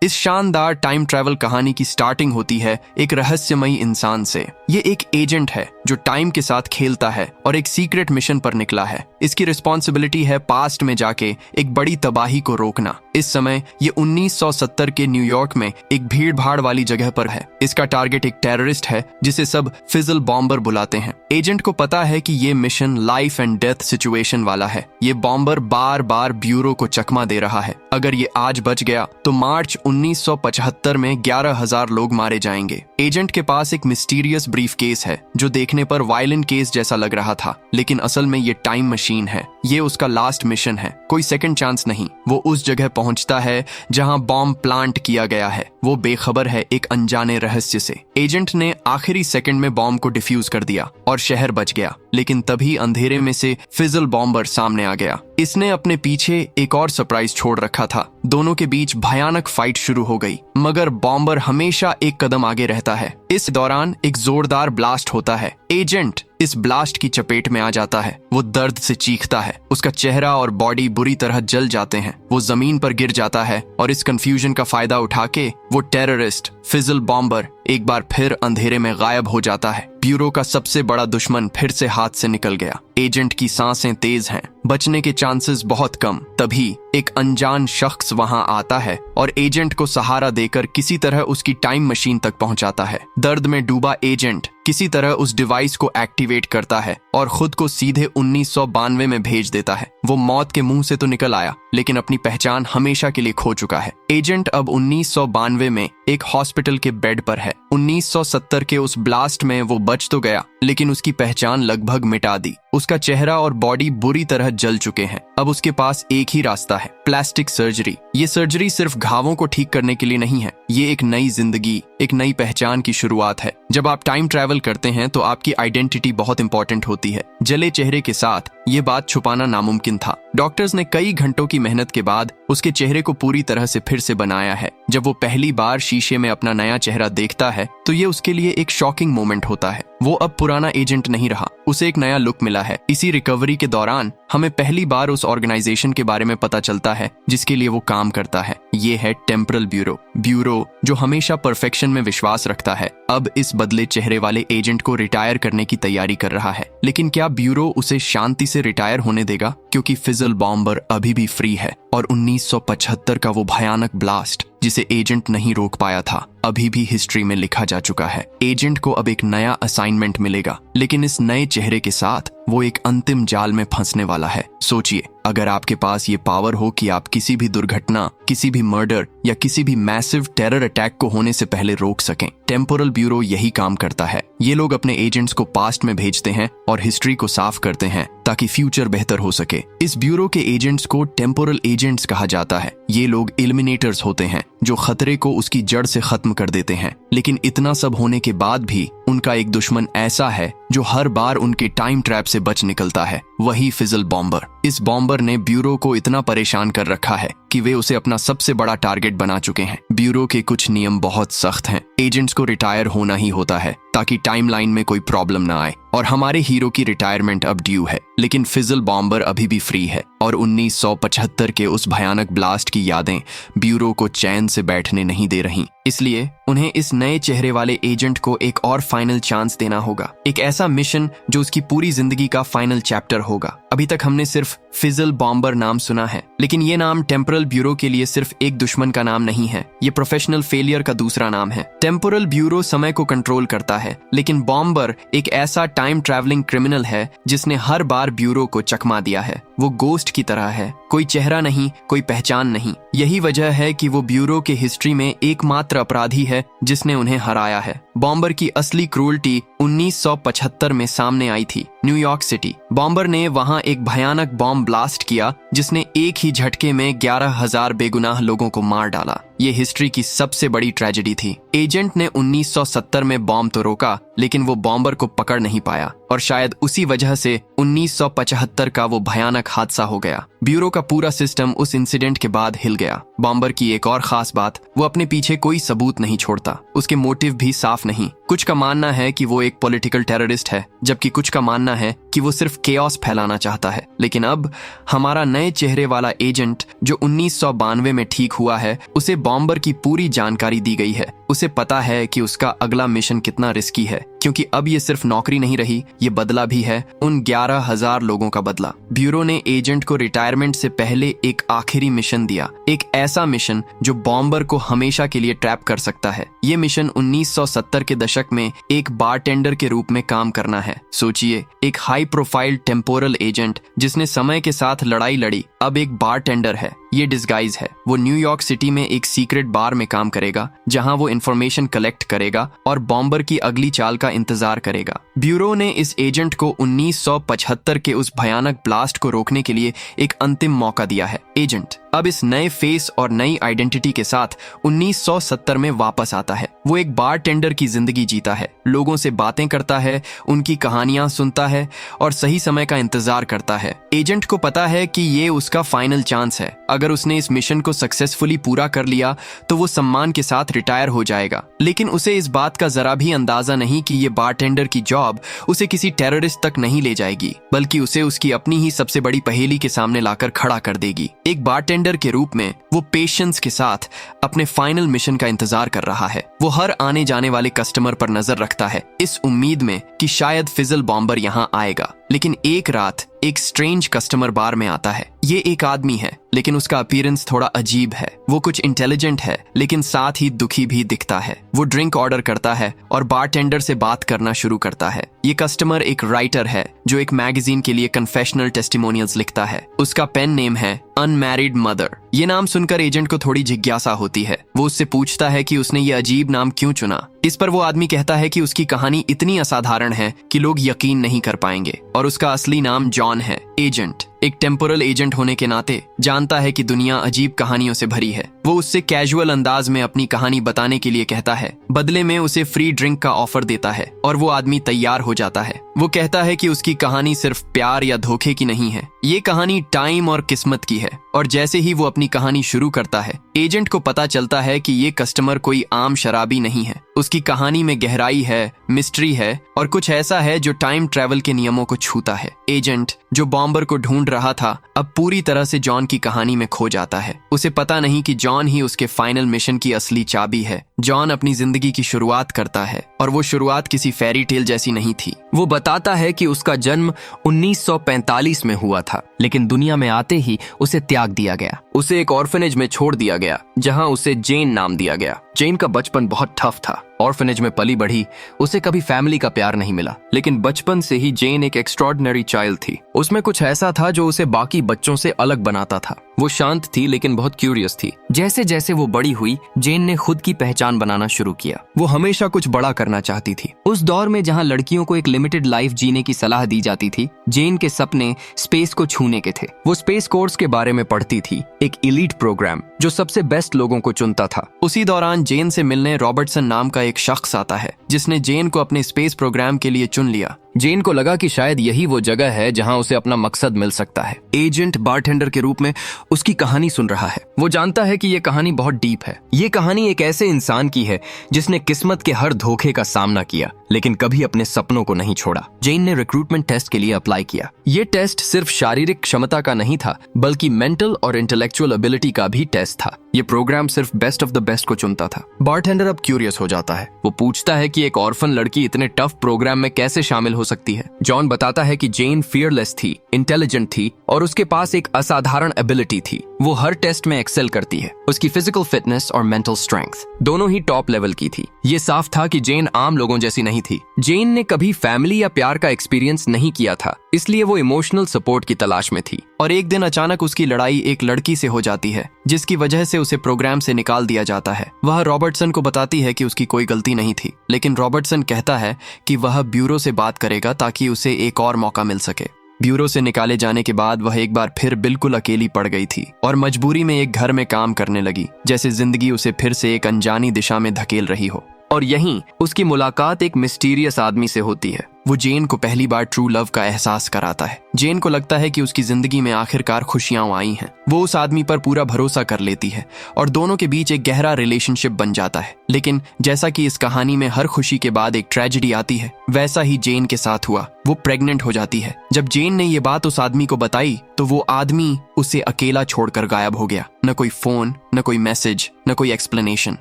इस शानदार time travel कहानी की स्टार्टिंग होती है एक रहस्यमयी इंसान से। ये एक एजेंट है जो टाइम के साथ खेलता है और एक सीक्रेट मिशन पर निकला है। इसकी रिस्पॉन्सिबिलिटी है पास्ट में जाके एक बड़ी तबाही को रोकना। इस समय ये 1970 के न्यूयॉर्क में एक भीड़ भाड़ वाली जगह पर है। इसका टारगेट एक टेररिस्ट है जिसे सब फिजल बॉम्बर बुलाते हैं। एजेंट को पता है कि ये mission life and death situation वाला है। ये बॉम्बर बार बार ब्यूरो को चकमा दे रहा है। अगर ये आज बच गया तो मार्च 1975 में 11,000 लोग मारे जाएंगे। एजेंट के पास एक मिस्टीरियस ब्रीफ केस है जो देखने पर वायलेंट केस जैसा लग रहा था, लेकिन असल में ये टाइम मशीन है। ये उसका लास्ट मिशन है, कोई सेकंड चांस नहीं। वो उस जगह पहुंचता है जहां बॉम्ब प्लांट किया गया है। वो बेखबर है एक अनजाने रहस्य से। एजेंट ने आखिरी सेकंड में बॉम्ब को डिफ्यूज कर दिया और शहर बच गया, लेकिन तभी अंधेरे में से फिजल बॉम्बर सामने आ गया। इसने अपने पीछे एक और सरप्राइज छोड़ रखा था। दोनों के बीच भयानक फाइट शुरू हो गई, मगर बॉम्बर हमेशा एक कदम आगे रहता है। इस दौरान एक जोरदार ब्लास्ट होता है। एजेंट इस ब्लास्ट की चपेट में आ जाता है। वो दर्द से चीखता है। उसका चेहरा और बॉडी बुरी तरह जल जाते हैं। वो जमीन पर गिर जाता है और इस कंफ्यूजन का फायदा उठा के वो टेररिस्ट फिजल बॉम्बर एक बार फिर अंधेरे में गायब हो जाता है। ब्यूरो का सबसे बड़ा दुश्मन फिर से हाथ से निकल गया। एजेंट की सांसें तेज हैं, बचने के चांसेस बहुत कम। तभी एक अनजान शख्स वहां आता है और एजेंट को सहारा देकर किसी तरह उसकी टाइम मशीन तक पहुंचाता है। दर्द में डूबा एजेंट किसी तरह उस डिवाइस को एक्टिवेट करता है और खुद को सीधे 1992 में भेज देता है। वो मौत के मुंह से तो निकल आया, लेकिन अपनी पहचान हमेशा के लिए खो चुका है। एजेंट अब 1992 में एक हॉस्पिटल के बेड पर है। 1970 के उस ब्लास्ट में वो बच तो गया, लेकिन उसकी पहचान लगभग मिटा दी। उसका चेहरा और बॉडी बुरी तरह जल चुके हैं। अब उसके पास एक ही रास्ता है, प्लास्टिक सर्जरी। ये सर्जरी सिर्फ घावों को ठीक करने के लिए नहीं है, ये एक नई जिंदगी, एक नई पहचान की शुरुआत है। जब आप टाइम ट्रैवल करते हैं तो आपकी आइडेंटिटी बहुत इंपॉर्टेंट होती है। जले चेहरे के साथ ये बात छुपाना नामुमकिन था। डॉक्टर्स ने कई घंटों की मेहनत के बाद उसके चेहरे को पूरी तरह से फिर से बनाया है। जब वो पहली बार शीशे में अपना नया चेहरा देखता है तो ये उसके लिए एक शॉकिंग मोमेंट होता है। वो अब पुराना एजेंट नहीं रहा, उसे एक नया लुक मिला है। इसी रिकवरी के दौरान हमें पहली बार उस ऑर्गेनाइजेशन के बारे में पता चलता है जिसके लिए वो काम करता है। ये है टेम्पोरल ब्यूरो। ब्यूरो जो हमेशा परफेक्शन में विश्वास रखता है, अब इस बदले चेहरे वाले एजेंट को रिटायर करने की तैयारी कर रहा है। लेकिन क्या ब्यूरो उसे शांति से रिटायर होने देगा? क्योंकि फिजल बॉम्बर अभी भी फ्री है और 1975 का वो भयानक ब्लास्ट जिसे एजेंट नहीं रोक पाया था, अभी भी हिस्ट्री में लिखा जा चुका है। एजेंट को अब एक नया असाइनमेंट मिलेगा, लेकिन इस नए चेहरे के साथ वो एक अंतिम जाल में फंसने वाला है। सोचिए, अगर आपके पास ये पावर हो कि आप किसी भी दुर्घटना, किसी भी मर्डर या किसी भी मैसिव टेरर अटैक को होने से पहले रोक सकें। टेम्पोरल ब्यूरो यही काम करता है। ये लोग अपने एजेंट्स को पास्ट में भेजते हैं और हिस्ट्री को साफ करते हैं ताकि फ्यूचर बेहतर हो सके। इस ब्यूरो के एजेंट्स को टेम्पोरल एजेंट्स कहा जाता है। ये लोग एलिमिनेटर्स होते हैं जो खतरे को उसकी जड़ से खत्म कर देते हैं। लेकिन इतना सब होने के बाद भी उनका एक दुश्मन ऐसा है जो हर बार उनके टाइम ट्रैप से बच निकलता है, वही फिजल बॉम्बर। इस बॉम्बर ने ब्यूरो को इतना परेशान कर रखा है कि वे उसे अपना सबसे बड़ा टारगेट बना चुके हैं। ब्यूरो के कुछ नियम बहुत सख्त हैं। एजेंट्स को रिटायर होना ही होता है ताकि टाइमलाइन में कोई प्रॉब्लम ना आए, और हमारे हीरो की रिटायरमेंट अब ड्यू है। लेकिन फिजल बॉम्बर अभी भी फ्री है और 1975 के उस भयानक ब्लास्ट की यादें ब्यूरो को चैन से बैठने नहीं दे रही। इसलिए उन्हें इस नए चेहरे वाले एजेंट को एक और फाइनल चांस देना होगा, एक ऐसा मिशन जो उसकी पूरी जिंदगी का फाइनल चैप्टर होगा। अभी तक हमने सिर्फ फिजल बॉम्बर नाम सुना है, लेकिन ये नाम टेम्पोरल ब्यूरो के लिए सिर्फ एक दुश्मन का नाम नहीं है, ये प्रोफेशनल फेलियर का दूसरा नाम है। टेम्पोरल ब्यूरो समय को कंट्रोल करता है, लेकिन बॉम्बर एक ऐसा टाइम ट्रैवलिंग क्रिमिनल है जिसने हर बार ब्यूरो को चकमा दिया है। वो गोस्ट की तरह है, कोई चेहरा नहीं, कोई पहचान नहीं। यही वजह है कि वो ब्यूरो के हिस्ट्री में एकमात्र अपराधी है जिसने उन्हें हराया है। बॉम्बर की असली क्रूरटी 1975 में सामने आई थी, न्यूयॉर्क सिटी। बॉम्बर ने वहां एक भयानक बॉम्ब ब्लास्ट किया जिसने एक ही झटके में 11,000 बेगुनाह लोगों को मार डाला। ये हिस्ट्री की सबसे बड़ी ट्रेजेडी थी। एजेंट ने 1970 में बॉम्ब तो रोका, लेकिन वो बॉम्बर को पकड़ नहीं पाया, और शायद उसी वजह से 1975 का वो भयानक हादसा हो गया। ब्यूरो का पूरा सिस्टम उस इंसिडेंट के बाद हिल गया। बॉम्बर की एक और खास बात, वो अपने पीछे कोई सबूत नहीं छोड़ता। उसके मोटिव भी साफ नहीं। कुछ का मानना है कि वो एक पॉलिटिकल टेररिस्ट है, जबकि कुछ का मानना है कि वो सिर्फ केओस फैलाना चाहता है। लेकिन अब हमारा नए चेहरे वाला एजेंट जो 1992 में ठीक हुआ है, उसे बॉम्बर की पूरी जानकारी दी गई है। उसे पता है कि उसका अगला मिशन कितना रिस्की है, क्योंकि अब ये सिर्फ नौकरी नहीं रही, ये बदला भी है, उन 11,000 लोगों का बदला। ब्यूरो ने एजेंट को रिटायरमेंट से पहले एक आखिरी मिशन दिया, एक ऐसा मिशन जो बॉम्बर को हमेशा के लिए ट्रैप कर सकता है। ये मिशन 1970 के दशक में एक बारटेंडर के रूप में काम करना है। सोचिए, एक हाई प्रोफाइल टेम्पोरल एजेंट जिसने समय के साथ लड़ाई लड़ी, अब एक बारटेंडर है। ये डिस्गाइज है। वो न्यूयॉर्क सिटी में एक सीक्रेट बार में काम करेगा, जहां वो इंफॉर्मेशन कलेक्ट करेगा और बॉम्बर की अगली चाल का इंतजार करेगा। ब्यूरो ने इस एजेंट को 1975 के उस भयानक ब्लास्ट को रोकने के लिए एक अंतिम मौका दिया है। एजेंट अब इस नए फेस और नई आइडेंटिटी के साथ 1970 में वापस आता है। वो एक बारटेंडर की जिंदगी जीता है, लोगों से बातें करता है, उनकी कहानियां सुनता है और सही समय का इंतजार करता है। एजेंट को पता है कि ये उसका फाइनल चांस है। अगर उसने इस मिशन को सक्सेसफुली पूरा कर लिया तो वो सम्मान के साथ रिटायर हो जाएगा। लेकिन उसे इस बात का जरा भी अंदाजा नहीं कि ये बारटेंडर की जॉब उसे किसी टेररिस्ट तक नहीं ले जाएगी, बल्कि उसे उसकी अपनी ही सबसे बड़ी पहेली के सामने लाकर खड़ा कर देगी। एक बारटेंडर के रूप में वो पेशेंस के साथ अपने फाइनल मिशन का इंतजार कर रहा है। वो हर आने जाने वाले कस्टमर पर नजर रखता है, इस उम्मीद में कि शायद फिजल बॉम्बर यहाँ आएगा। लेकिन एक रात एक स्ट्रेंज कस्टमर बार में आता है। ये एक आदमी है, लेकिन उसका अपीयरेंस थोड़ा अजीब है। वो कुछ इंटेलिजेंट है, लेकिन साथ ही दुखी भी दिखता है। वो ड्रिंक ऑर्डर करता है और बारटेंडर से बात करना शुरू करता है। ये कस्टमर एक राइटर है जो एक मैगजीन के लिए कन्फेशनल टेस्टिमोनियल्स लिखता है। उसका पेन नेम है अनमैरिड मदर। ये नाम सुनकर एजेंट को थोड़ी जिज्ञासा होती है। वो उससे पूछता है कि उसने ये अजीब नाम क्यों चुना। इस पर वो आदमी कहता है कि उसकी कहानी इतनी असाधारण है कि लोग यकीन नहीं कर पाएंगे और उसका असली नाम जॉन है। एजेंट एक टेम्पोरल एजेंट होने के नाते जानता है कि दुनिया अजीब कहानियों से भरी है। वो उससे कैजुअल अंदाज में अपनी कहानी बताने के लिए कहता है, बदले में उसे फ्री ड्रिंक का ऑफर देता है और वो आदमी तैयार हो जाता है। वो कहता है कि उसकी कहानी सिर्फ प्यार या धोखे की नहीं है, ये कहानी टाइम और किस्मत की है। और जैसे ही वो अपनी कहानी शुरू करता है, एजेंट को पता चलता है कि ये कस्टमर कोई आम शराबी नहीं है। उसकी कहानी में गहराई है, मिस्ट्री है और कुछ ऐसा है जो टाइम ट्रैवल के नियमों को छूता है। एजेंट जो बॉम्बर को ढूंढ रहा था, अब पूरी तरह से जॉन की कहानी में खो जाता है। उसे पता नहीं कि जॉन ही उसके फाइनल मिशन की असली चाबी है। जॉन अपनी जिंदगी की शुरुआत करता है और वो शुरुआत किसी फेरी टेल जैसी नहीं थी। वो बताता है कि उसका जन्म 1945 में हुआ था, लेकिन दुनिया में आते ही उसे त्याग दिया गया। उसे एक ऑर्फनेज में छोड़ दिया गया, जहां उसे जेन नाम दिया गया। जेन का बचपन बहुत टफ था। ऑर्फनेज में पली बढ़ी, उसे कभी फैमिली का प्यार नहीं मिला, लेकिन बचपन से ही जेन एक एक्स्ट्रॉर्डिनरी चाइल्ड थी। उसमें कुछ ऐसा था जो उसे बाकी बच्चों से अलग बनाता था। वो शांत थी लेकिन बहुत क्यूरियस थी। जैसे जैसे वो बड़ी हुई, जेन ने खुद की पहचान बनाना शुरू किया। वो हमेशा कुछ बड़ा करना चाहती थी। उस दौर में जहां लड़कियों को एक लिमिटेड लाइफ जीने की सलाह दी जाती थी, जेन के सपने स्पेस को छूने के थे। वो स्पेस कोर्स के बारे में पढ़ती थी, एक एलीट प्रोग्राम जो सबसे बेस्ट लोगों को चुनता था। उसी दौरान जेन से मिलने रॉबर्टसन नाम का एक शख्स आता है, जिसने जेन को अपने स्पेस प्रोग्राम के लिए चुन लिया। जेन को लगा कि शायद यही वो जगह है जहां उसे अपना मकसद मिल सकता है। एजेंट बारटेंडर के रूप में उसकी कहानी सुन रहा है। वो जानता है कि ये कहानी बहुत डीप है। ये कहानी एक ऐसे इंसान की है जिसने किस्मत के हर धोखे का सामना किया, लेकिन कभी अपने सपनों को नहीं छोड़ा। जेन ने रिक्रूटमेंट टेस्ट के लिए अप्लाई किया। ये टेस्ट सिर्फ शारीरिक क्षमता का नहीं था, बल्कि मेंटल और इंटेलेक्चुअल एबिलिटी का भी टेस्ट था। ये प्रोग्राम सिर्फ बेस्ट ऑफ द बेस्ट को चुनता था। बारटेंडर अब क्यूरियस हो जाता है। वो पूछता है कि एक ऑर्फन लड़की इतने टफ प्रोग्राम में कैसे शामिल हो सकती है। जॉन बताता है कि जेन फियरलेस थी, इंटेलिजेंट थी और उसके पास एक असाधारण एबिलिटी थी। वो हर टेस्ट में एक्सेल करती है। उसकी फिजिकल फिटनेस और मेंटल स्ट्रेंथ दोनों ही टॉप लेवल की थी। ये साफ था कि जेन आम लोगों जैसी नहीं थी। जेन ने कभी फैमिली या प्यार का एक्सपीरियंस नहीं किया था, इसलिए वो इमोशनल सपोर्ट की तलाश में थी। और एक दिन अचानक उसकी लड़ाई एक लड़की से हो जाती है, जिसकी वजह से उसे प्रोग्राम से निकाल दिया जाता है। वह रॉबर्टसन को बताती है कि उसकी कोई गलती नहीं थी, लेकिन रॉबर्टसन कहता है कि वह ब्यूरो से बात करेगा ताकि उसे एक और मौका मिल सके। ब्यूरो से निकाले जाने के बाद वह एक बार फिर बिल्कुल अकेली पड़ गई थी और मजबूरी में एक घर में काम करने लगी, जैसे जिंदगी उसे फिर से एक अनजानी दिशा में धकेल रही हो। और यहीं उसकी मुलाकात एक मिस्टीरियस आदमी से होती है। वो जेन को पहली बार ट्रू लव का एहसास कराता है। जेन को लगता है कि उसकी जिंदगी में आखिरकार खुशियां आई हैं। वो उस आदमी पर पूरा भरोसा कर लेती है और दोनों के बीच एक गहरा रिलेशनशिप बन जाता है। लेकिन जैसा कि इस कहानी में हर खुशी के बाद एक ट्रेजेडी आती है, वैसा ही जेन के साथ हुआ। वो प्रेग्नेंट हो जाती है। जब जेन ने ये बात उस आदमी को बताई तो वो आदमी उसे अकेला छोड़कर गायब हो गया। न कोई फोन, न कोई मैसेज, न कोई एक्सप्लेनेशन।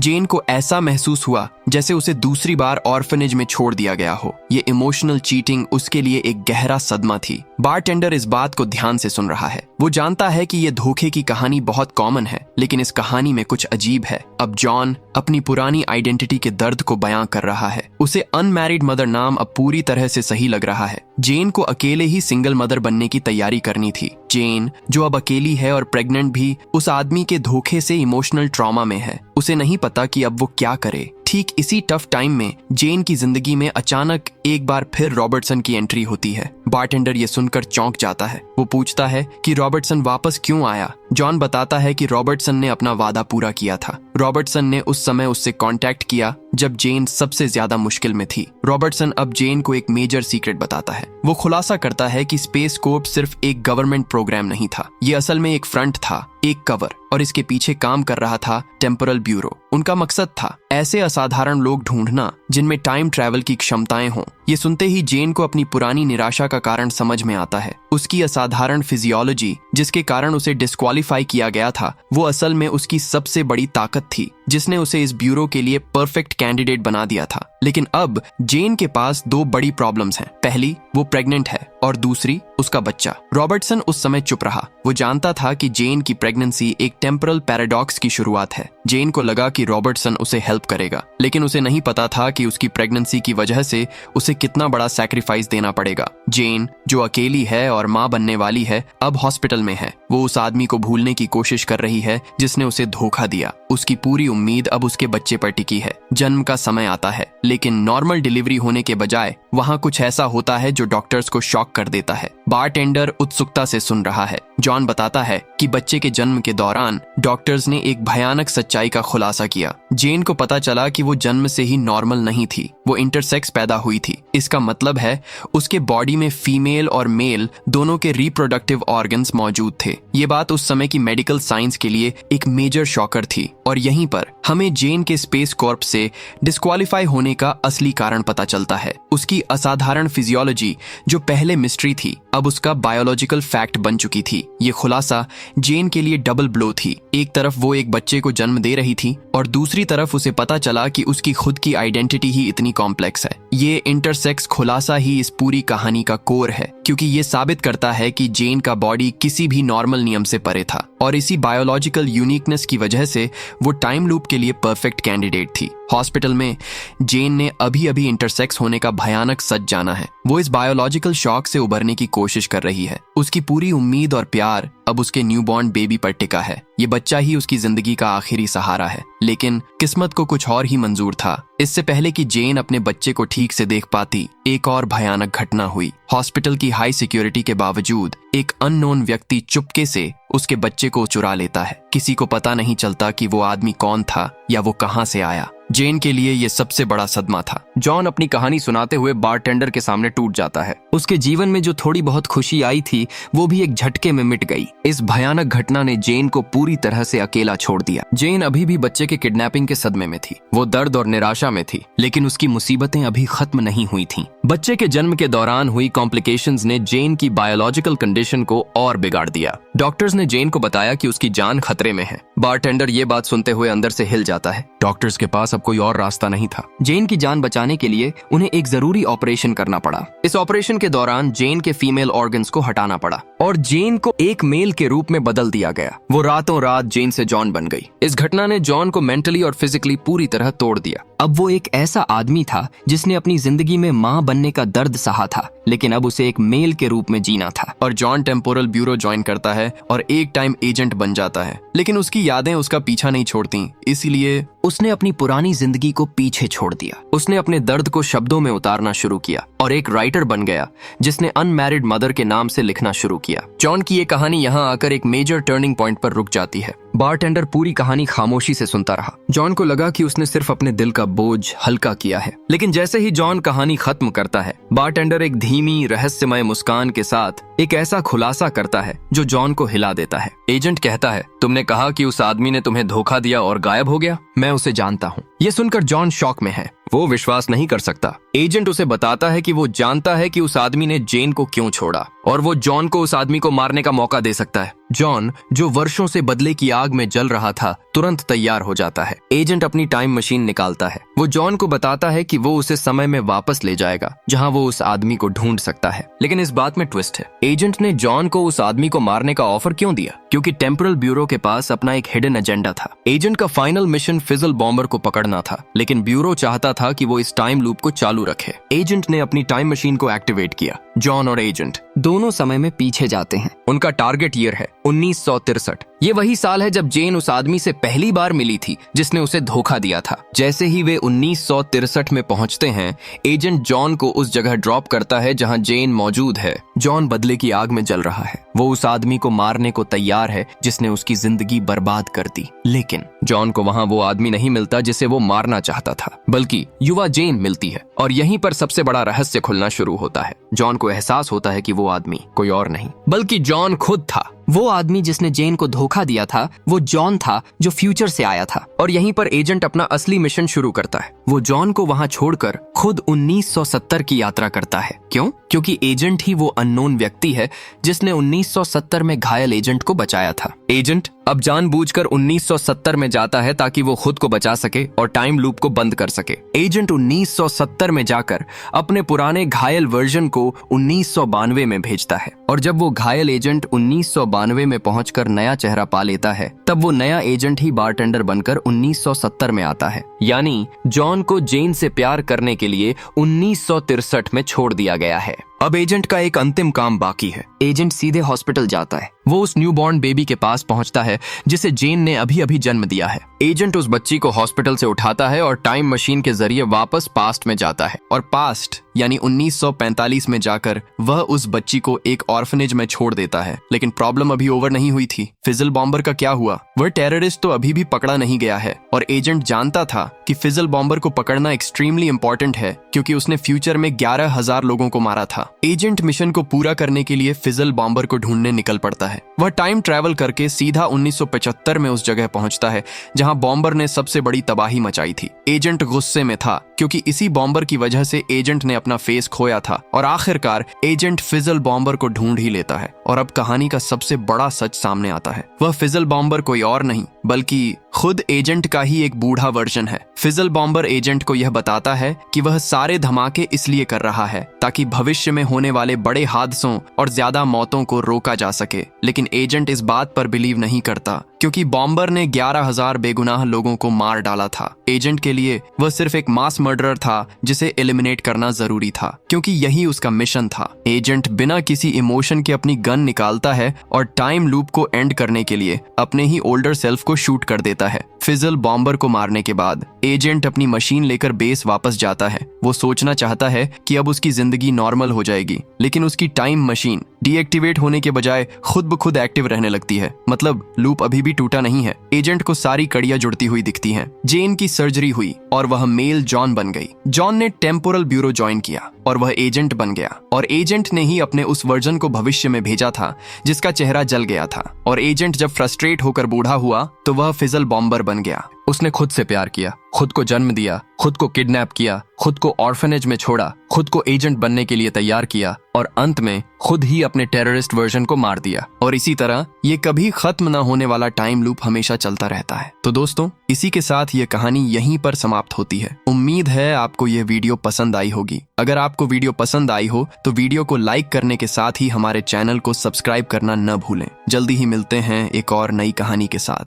जेन को ऐसा महसूस हुआ जैसे उसे दूसरी बार ऑर्फनेज में छोड़ दिया गया हो। ये इमोशनल चीटिंग उसके लिए एक गहरा सदमा थी। बारटेंडर इस बात को ध्यान से सुन रहा है। वो जानता है कि ये धोखे की कहानी बहुत कॉमन है, लेकिन इस कहानी में कुछ अजीब है। अब जॉन अपनी पुरानी आइडेंटिटी के दर्द को बयां कर रहा है। उसे अनमैरिड मदर नाम अब पूरी तरह से सही लग रहा है। जेन को अकेले ही सिंगल मदर बनने की तैयारी करनी थी। जेन, जो अब अकेली है और प्रेग्नेंट भी, उस आदमी के धोखे से इमोशनल ट्रॉमा में है। उसे नहीं पता कि अब वो क्या करे। ठीक इसी टफ टाइम में जेन की जिंदगी में अचानक एक बार फिर रॉबर्टसन की एंट्री होती है। बारटेंडर ये सुनकर चौंक जाता है। वो पूछता है कि रॉबर्टसन वापस क्यों आया। जॉन बताता है कि रॉबर्टसन ने अपना वादा पूरा किया था। रॉबर्टसन ने उस समय उससे कांटेक्ट किया जब जेन सबसे ज्यादा मुश्किल में थी। रॉबर्टसन अब जेन को एक मेजर सीक्रेट बताता है। वो खुलासा करता है कि स्पेस कोर्प सिर्फ एक गवर्नमेंट प्रोग्राम नहीं था। ये असल में एक फ्रंट था, एक कवर, और इसके पीछे काम कर रहा था टेम्पोरल ब्यूरो। उनका मकसद था ऐसे असाधारण लोग ढूंढना जिनमें टाइम ट्रैवल की क्षमताएं हों। ये सुनते ही जेन को अपनी पुरानी निराशा का कारण समझ में आता है। उसकी असाधारण फिजियोलॉजी, जिसके कारण उसे डिस्क्वालीफाई किया गया था, वो असल में उसकी सबसे बड़ी ताकत थी, जिसने उसे इस ब्यूरो के लिए परफेक्ट कैंडिडेट बना दिया था। लेकिन अब जेन के पास दो बड़ी प्रॉब्लम्स हैं। पहली, वो प्रेग्नेंट है, और दूसरी, उसका बच्चा। रॉबर्टसन उस समय चुप रहा। वो जानता था कि जेन की प्रेगनेंसी एक टेम्पोरल पैराडॉक्स की शुरुआत है। जेन को लगा कि रॉबर्टसन उसे हेल्प करेगा, लेकिन उसे नहीं पता था कि उसकी प्रेगनेंसी की वजह से उसे कितना बड़ा सैक्रिफाइस देना पड़ेगा। जेन, जो अकेली है और मां बनने वाली है, अब हॉस्पिटल में है। वो उस आदमी को भूलने की कोशिश कर रही है जिसने उसे धोखा दिया। उसकी पूरी उम्मीद अब उसके बच्चे पर टिकी है। जन्म का समय आता है, लेकिन नॉर्मल डिलीवरी होने के बजाय वहां कुछ ऐसा होता है जो डॉक्टर्स को शॉक कर देता है। बारटेंडर उत्सुकता से सुन रहा है। जॉन बताता है कि बच्चे के जन्म के दौरान डॉक्टर्स ने एक भयानक सच्चाई का खुलासा किया। जेन को पता चला कि वो जन्म से ही नॉर्मल नहीं थी, वो इंटरसेक्स पैदा हुई थी। इसका मतलब है उसके बॉडी में फीमेल और मेल दोनों के रिप्रोडक्टिव ऑर्गन्स मौजूद थे। ये बात उस समय की मेडिकल साइंस के लिए एक मेजर शॉकर थी, और यहीं पर हमें जेन के स्पेस कॉर्प से डिस्क्वालीफाई होने का असली कारण पता चलता है। उसकी असाधारण फिजियोलॉजी, जो पहले मिस्ट्री थी, अब उसका बायोलॉजिकल फैक्ट बन चुकी थी। ये खुलासा जेन के लिए डबल ब्लो थी। एक तरफ वो एक बच्चे को जन्म दे रही थी, और दूसरी तरफ उसे पता चला कि उसकी खुद की आइडेंटिटी ही इतनी कॉम्प्लेक्स है। ये इंटरसेक्स खुलासा ही इस पूरी कहानी का कोर है, क्योंकि ये साबित करता है कि जेन का बॉडी किसी भी नॉर्मल नियम से परे था, और इसी बायोलॉजिकल यूनिकनेस की वजह से वो टाइम लूप के लिए परफेक्ट कैंडिडेट थी। हॉस्पिटल में जेन ने अभी अभी इंटरसेक्स होने का भयानक सच जाना है। वो इस बायोलॉजिकल शॉक से उबरने की कोशिश कर रही है। उसकी पूरी उम्मीद और प्यार अब उसके न्यूबॉर्न बेबी पर टिका है। ये बच्चा ही उसकी जिंदगी का आखिरी सहारा है। लेकिन किस्मत को कुछ और ही मंजूर था। इससे पहले कि जेन अपने बच्चे को ठीक से देख पाती, एक और भयानक घटना हुई। हॉस्पिटल की हाई सिक्योरिटी के बावजूद एक अननोन व्यक्ति चुपके से उसके बच्चे को चुरा लेता है। किसी को पता नहीं चलता कि वो आदमी कौन था या वो कहां से आया। जेन के लिए ये सबसे बड़ा सदमा था। जॉन अपनी कहानी सुनाते हुए बारटेंडर के सामने टूट जाता है। उसके जीवन में जो थोड़ी बहुत खुशी आई थी, वो भी एक झटके में मिट गई। इस भयानक घटना ने जेन को पूरी तरह से अकेला छोड़ दिया। जेन अभी भी बच्चे के किडनैपिंग के सदमे में थी। वो दर्द और निराशा में थी, लेकिन उसकी मुसीबतें अभी खत्म नहीं हुई थीं। बच्चे के जन्म के दौरान हुई कॉम्प्लिकेशंस ने जेन की बायोलॉजिकल कंडीशन को और बिगाड़ दिया। डॉक्टर्स ने जेन को बताया कि उसकी जान खतरे में है। बारटेंडर ये बात सुनते हुए अंदर से हिल जाता है। डॉक्टर्स के पास अब कोई और रास्ता नहीं था। जेन की जान बचाने के लिए उन्हें एक जरूरी ऑपरेशन करना पड़ा। इस ऑपरेशन के दौरान जेन के फीमेल ऑर्गन्स को हटाना पड़ा और जेन को एक मेल के रूप में बदल दिया गया। वो रातों रात जेन से जॉन बन गई। इस घटना ने जॉन को मेंटली और फिजिकली पूरी तरह तोड़ दिया। अब वो एक ऐसा आदमी था जिसने अपनी जिंदगी में मां बनने का दर्द सहा था, लेकिन अब उसे एक मेल के रूप में जीना था। और जॉन टेम्पोरल ब्यूरो ज्वाइन करता है और एक टाइम एजेंट बन जाता है, लेकिन उसकी यादें उसका पीछा नहीं छोड़ती। इसीलिए उसने अपनी पुरानी जिंदगी को पीछे छोड़ दिया। उसने अपने दर्द को शब्दों में उतारना शुरू किया और एक राइटर बन गया जिसने अनमैरिड मदर के नाम से लिखना शुरू किया। जॉन की ये कहानी यहाँ आकर एक मेजर टर्निंग पॉइंट पर रुक जाती है। बारटेंडर पूरी कहानी खामोशी से सुनता रहा। जॉन को लगा कि उसने सिर्फ अपने दिल का बोझ हल्का किया है, लेकिन जैसे ही जॉन कहानी खत्म करता करता है। बारटेंडर एक धीमी रहस्यमय मुस्कान के साथ एक ऐसा खुलासा करता है जो जॉन को हिला देता है। एजेंट कहता है, तुमने कहा कि उस आदमी ने तुम्हें धोखा दिया और गायब हो गया। मैं उसे जानता हूँ। ये सुनकर जॉन शॉक में है, वो विश्वास नहीं कर सकता। एजेंट उसे बताता है कि वो जानता है कि उस आदमी ने जेन को क्यों छोड़ा और वो जॉन को उस आदमी को मारने का मौका दे सकता है। जॉन, जो वर्षों से बदले की आग में जल रहा था, तुरंत तैयार हो जाता है। एजेंट अपनी टाइम मशीन निकालता है। वो जॉन को बताता है कि वो उसे समय में वापस ले जाएगा जहां वो उस आदमी को ढूंढ सकता है। लेकिन इस बात में ट्विस्ट है। एजेंट ने जॉन को उस आदमी को मारने का ऑफर क्यों दिया? क्योंकि टेम्पोरल ब्यूरो के पास अपना एक हिडन एजेंडा था। एजेंट का फाइनल मिशन फिजल बॉम्बर को पकड़ना था, लेकिन ब्यूरो चाहता था कि वो इस टाइम लूप को चालू रखे। एजेंट ने अपनी टाइम मशीन को एक्टिवेट किया। जॉन और एजेंट दोनों समय में पीछे जाते हैं। उनका टारगेट ईयर है 1963। ये वही साल है जब जेन उस आदमी से पहली बार मिली थी जिसने उसे धोखा दिया था। जैसे ही वे 1963 में पहुंचते हैं, एजेंट जॉन को उस जगह ड्रॉप करता है जहां जेन मौजूद है। जॉन बदले की आग में जल रहा है। वो उस आदमी को मारने को तैयार है जिसने उसकी जिंदगी बर्बाद कर दी। लेकिन जॉन को वहां वो आदमी नहीं मिलता जिसे वो मारना चाहता था, बल्कि युवा जेन मिलती है। और यहीं पर सबसे बड़ा रहस्य खुलना शुरू होता है। जॉन को एहसास होता है कि वो आदमी कोई और नहीं बल्कि जॉन खुद था। वो आदमी जिसने जेन को धोखा दिया था, वो जॉन था जो फ्यूचर से आया था। और यहीं पर एजेंट अपना असली मिशन शुरू करता है। वो जॉन को वहां छोड़कर खुद 1970 की यात्रा करता है। क्यों? क्योंकि एजेंट ही वो अननोन व्यक्ति है जिसने 1970 में घायल एजेंट को बचाया था। एजेंट अब जानबूझकर 1970 में जाता है ताकि वो खुद को बचा सके और टाइम लूप को बंद कर सके। एजेंट 1970 में जाकर अपने पुराने घायल वर्जन को 1992 में भेजता है। और जब वो घायल एजेंट 1992 में पहुंचकर नया चेहरा पा लेता है, तब वो नया एजेंट ही बारटेंडर बनकर 1970 में आता है। यानी जॉन को जेन से प्यार करने के लिए 1963 में छोड़ दिया गया है। अब एजेंट का एक अंतिम काम बाकी है। एजेंट सीधे हॉस्पिटल जाता है। वो उस न्यूबॉर्न बेबी के पास पहुंचता है जिसे जेन ने अभी अभी जन्म दिया है। एजेंट उस बच्ची को हॉस्पिटल से उठाता है और टाइम मशीन के जरिए वापस पास्ट में जाता है। और पास्ट यानी 1945 में जाकर वह उस बच्ची को एक ऑर्फनेज में छोड़ देता है। लेकिन प्रॉब्लम अभी ओवर नहीं हुई थी। फिजल बॉम्बर का क्या हुआ? वह टेररिस्ट तो अभी भी पकड़ा नहीं गया है। और एजेंट जानता था कि फिजल बॉम्बर को पकड़ना एक्सट्रीमली इंपॉर्टेंट है क्योंकि उसने फ्यूचर में 11,000 लोगों को मारा था। एजेंट मिशन को पूरा करने के लिए फिजल बॉम्बर को ढूंढने निकल पड़ता है। वह टाइम ट्रैवल करके सीधा 1975 में उस जगह पहुंचता है जहां बॉम्बर ने सबसे बड़ी तबाही मचाई थी। एजेंट गुस्से में था क्योंकि इसी बॉम्बर की वजह से एजेंट ने अपना फेस खोया था। और आखिरकार एजेंट फिजल बॉम्बर को ढूंढ ही लेता है। और अब कहानी का सबसे बड़ा सच सामने आता है। वह फिजल बॉम्बर कोई और नहीं बल्कि खुद एजेंट का ही एक बूढ़ा वर्जन है। फिजल बॉम्बर एजेंट को यह बताता है कि वह सारे धमाके इसलिए कर रहा है ताकि भविष्य में होने वाले बड़े हादसों और ज्यादा मौतों को रोका जा सके। लेकिन एजेंट इस बात पर बिलीव नहीं करता क्योंकि बॉम्बर ने 11,000 बेगुनाह लोगों को मार डाला था। एजेंट के लिए वह सिर्फ एक मास मर्डरर था जिसे एलिमिनेट करना जरूरी था क्योंकि यही उसका मिशन था। एजेंट बिना किसी इमोशन के अपनी गन निकालता है और टाइम लूप को एंड करने के लिए अपने ही ओल्डर सेल्फ को शूट कर देता है। फिजल बॉम्बर को मारने के बाद एजेंट अपनी मशीन लेकर बेस वापस जाता है। वो सोचना चाहता है कि अब उसकी जिंदगी नॉर्मल हो जाएगी, लेकिन उसकी टाइम मशीन डीएक्टिवेट होने के बजाय खुद ब खुद एक्टिव रहने लगती है। मतलब लूप अभी भी टूटा नहीं है। एजेंट को सारी कड़ियां जुड़ती हुई दिखती हैं। जेन की सर्जरी हुई और वह मेल जॉन बन गई। जॉन ने टेम्पोरल ब्यूरो ज्वाइन किया और वह एजेंट बन गया। और एजेंट ने ही अपने उस वर्जन को भविष्य में भेजा था जिसका चेहरा जल गया था। और एजेंट जब फ्रस्ट्रेट होकर बूढ़ा हुआ तो वह फिजल बॉम्बर बन गया। उसने खुद से प्यार किया, खुद को जन्म दिया, खुद को किडनैप किया, खुद को ऑर्फनेज में छोड़ा, खुद को एजेंट बनने के लिए तैयार किया और अंत में खुद ही अपने टेररिस्ट वर्जन को मार दिया। और इसी तरह ये कभी खत्म न होने वाला टाइम लूप हमेशा चलता रहता है। तो दोस्तों, इसी के साथ ये कहानी यहीं पर समाप्त होती है। उम्मीद है आपको ये वीडियो पसंद आई होगी। अगर आपको वीडियो पसंद आई हो तो वीडियो को लाइक करने के साथ ही हमारे चैनल को सब्सक्राइब करना न भूलें। जल्दी ही मिलते हैं एक और नई कहानी के साथ।